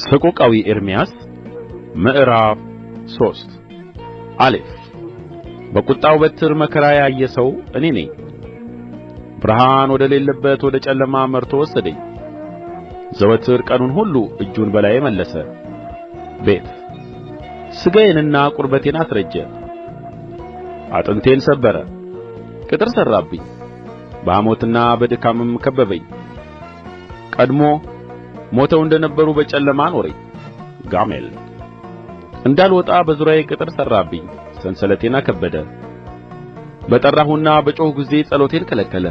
ሰቆቃዊ ኤርምያስ ምዕራፍ 3 አሌፍ በቍጣው በትር መከራ ያየ ሰው እኔ ነኝ። ብርሃን ወደሌለበት ወደ ጨለማ መርቶ ወሰደኝ። ዘወትር ቀኑን ሁሉ እጁን በላዬ መለሰ። ቤት ሥጋዬንና ቁርበቴን አስረጀ። አጥንቴን ሰበረ፣ ቅጥር ሠራብኝ፣ በሐሞትና በድካምም ከበበኝ። ቀድሞ ሞተው እንደ ነበሩ በጨለማ አኖረኝ። ጋሜል እንዳልወጣ በዙሪያዬ ቅጥር ሠራብኝ፣ ሰንሰለቴን አከበደ። በጠራሁና በጮኽሁ ጊዜ ጸሎቴን ከለከለ።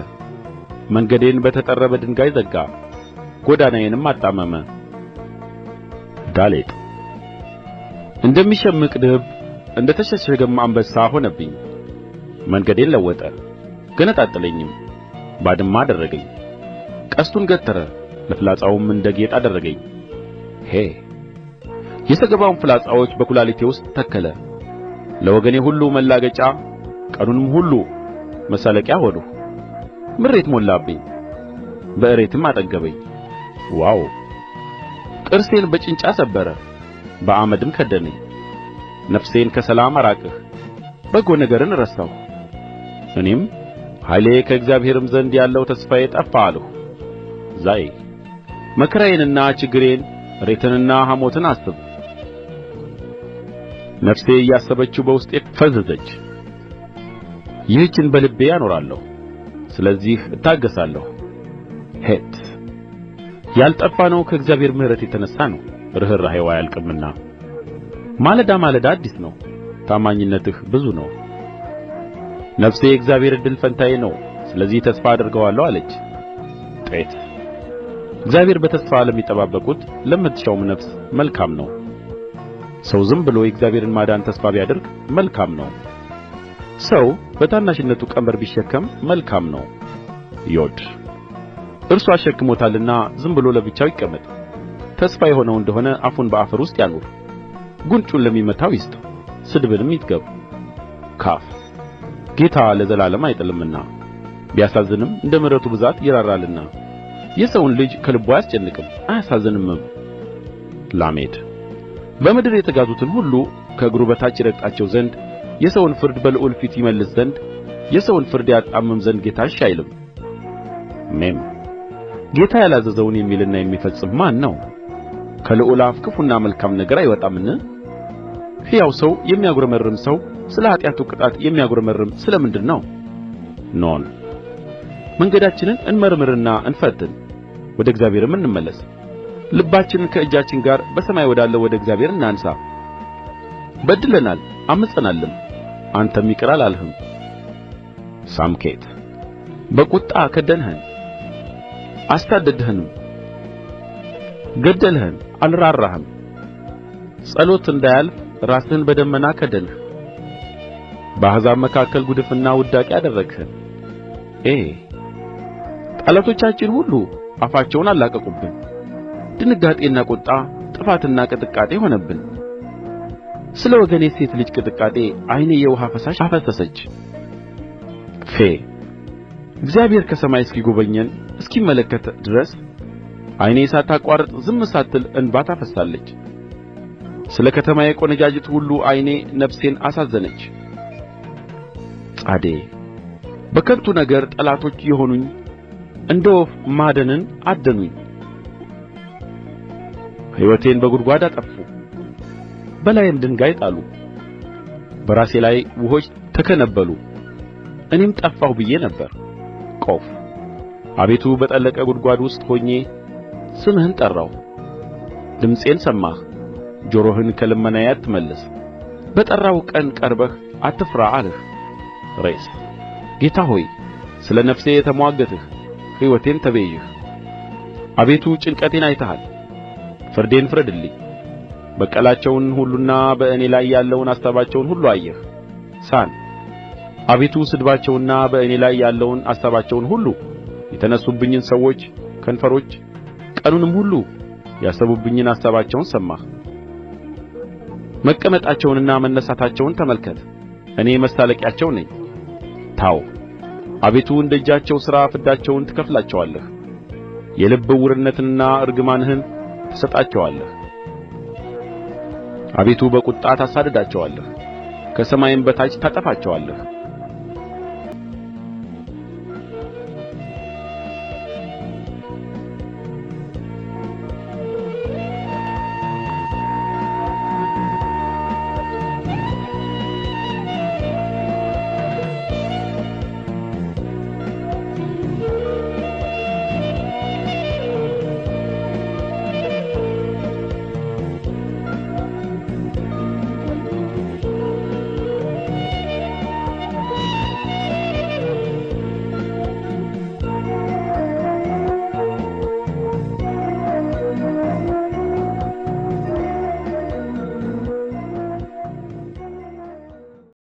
መንገዴን በተጠረበ ድንጋይ ዘጋ፣ ጐዳናዬንም አጣመመ። ዳሌጥ እንደሚሸምቅ ድብ እንደ ተሸሸገም አንበሳ ሆነብኝ። መንገዴን ለወጠ፣ ገነጣጠለኝም፣ ባድማ አደረገኝ። ቀስቱን ገተረ፣ ለፍላጻውም እንደ ጌጥ አደረገኝ። የሰገባውን ፍላጻዎች በኵላሊቴ ውስጥ ተከለ። ለወገኔ ሁሉ ማላገጫ፣ ቀኑንም ሁሉ መሳለቂያ ሆንሁ። ምሬት ሞላብኝ፣ በእሬትም አጠገበኝ። ዋው! ጥርሴን በጭንጫ ሰበረ፣ በአመድም ከደነኝ። ነፍሴን ከሰላም አራቅህ፣ በጎ ነገርን ረሳሁ። እኔም ኃይሌ ከእግዚአብሔርም ዘንድ ያለው ተስፋዬ ጠፋ አልሁ። ዛይ መከራዬንና ችግሬን እሬትንና ሐሞትን አስብ። ነፍሴ እያሰበችው በውስጤ ፈዘዘች። ይህችን በልቤ አኖራለሁ፣ ስለዚህ እታገሣለሁ። ሔት ያልጠፋነው ከእግዚአብሔር ምሕረት የተነሣ ነው፣ ርኅራኄው አያልቅምና። ማለዳ ማለዳ አዲስ ነው፣ ታማኝነትህ ብዙ ነው። ነፍሴ የእግዚአብሔር ዕድል ፈንታዬ ነው፣ ስለዚህ ተስፋ አደርገዋለሁ አለች። ጤት እግዚአብሔር በተስፋ ለሚጠባበቁት ለምትሻውም ነፍስ መልካም ነው። ሰው ዝም ብሎ የእግዚአብሔርን ማዳን ተስፋ ቢያደርግ መልካም ነው። ሰው በታናሽነቱ ቀንበር ቢሸከም መልካም ነው። ዮድ እርሱ አሸክሞታልና ዝም ብሎ ለብቻው ይቀመጥ። ተስፋ የሆነው እንደሆነ አፉን በአፈር ውስጥ ያኑር፣ ጉንጩን ለሚመታው ይስጥ፣ ስድብንም ይጥገብ። ካፍ ጌታ ለዘላለም አይጥልምና ቢያሳዝንም እንደ ምሕረቱ ብዛት ይራራልና። የሰውን ልጅ ከልቡ አያስጨንቅም አያሳዝንምም። ላሜድ በምድር የተጋዙትን ሁሉ ከእግሩ በታች ይረግጣቸው ዘንድ፣ የሰውን ፍርድ በልዑል ፊት ይመልስ ዘንድ፣ የሰውን ፍርድ ያጣምም ዘንድ ጌታ እሺ አይልም። ሜም ጌታ ያላዘዘውን የሚልና የሚፈጽም ማን ነው? ከልዑል አፍ ክፉና መልካም ነገር አይወጣምን? ሕያው ሰው የሚያጕረመርም ሰው ስለ ኃጢአቱ ቅጣት የሚያጕረመርም ስለ ምንድር ነው? ኖን መንገዳችንን እንመርምርና እንፈትን፣ ወደ እግዚአብሔርም እንመለስ። ልባችንን ከእጃችን ጋር በሰማይ ወዳለው ወደ እግዚአብሔር እናንሣ። በድለናል ዐምፀናልም፣ አንተም ይቅር አላልህም። ሳምኬት በቍጣ ከደንኸን አሳደድኸንም፣ ገደልኸን አልራራህም። ጸሎት እንዳያልፍ ራስህን በደመና ከደንህ። በአሕዛብ መካከል ጕድፍና ውዳቂ አደረግኸን። ጠላቶቻችን ሁሉ አፋቸውን አላቀቁብን። ድንጋጤና ቍጣ፣ ጥፋትና ቅጥቃጤ ሆነብን። ስለ ወገኔ ሴት ልጅ ቅጥቃጤ ዓይኔ የውኃ ፈሳሽ አፈሰሰች። እግዚአብሔር ከሰማይ እስኪጐበኘን እስኪመለከት ድረስ ዓይኔ ሳታቋርጥ ዝም ሳትል እንባ ታፈስሳለች። ስለ ከተማዬ ቈነጃጅት ሁሉ ዓይኔ ነፍሴን አሳዘነች። ጻዴ በከንቱ ነገር ጠላቶች የሆኑኝ እንደ ወፍ ማደንን አደኑኝ። ሕይወቴን በጕድጓድ አጠፉ፣ በላዬም ድንጋይ ጣሉ። በራሴ ላይ ውኆች ተከነበሉ፣ እኔም ጠፋሁ ብዬ ነበር። ቆፍ አቤቱ በጠለቀ ጕድጓድ ውስጥ ሆኜ ስምህን ጠራሁ። ድምፄን ሰማህ፣ ጆሮህን ከልመናዬ አትመልስ። በጠራሁህ ቀን ቀርበህ አትፍራ አልህ። ሬስ ጌታ ሆይ ስለ ነፍሴ ተምዋገትህ፣ ሕይወቴን ተቤዠህ። አቤቱ ጭንቀቴን አይተሃል፣ ፍርዴን ፍረድልኝ። በቀላቸውን ሁሉና በእኔ ላይ ያለውን አሳባቸውን ሁሉ አየህ። ሳን አቤቱ ስድባቸውንና በእኔ ላይ ያለውን አሳባቸውን ሁሉ የተነሱብኝን ሰዎች ከንፈሮች ቀኑንም ሁሉ ያሰቡብኝን አሳባቸውን ሰማህ። መቀመጣቸውንና መነሣታቸውን ተመልከት፣ እኔ መሳለቂያቸው ነኝ። ታው አቤቱ እንደ እጃቸው ሥራ ፍዳቸውን ትከፍላቸዋለህ፣ የልብ ዕውርነትንና እርግማንህን ትሰጣቸዋለህ። አቤቱ በቍጣ ታሳድዳቸዋለህ፣ ከሰማይም በታች ታጠፋቸዋለህ።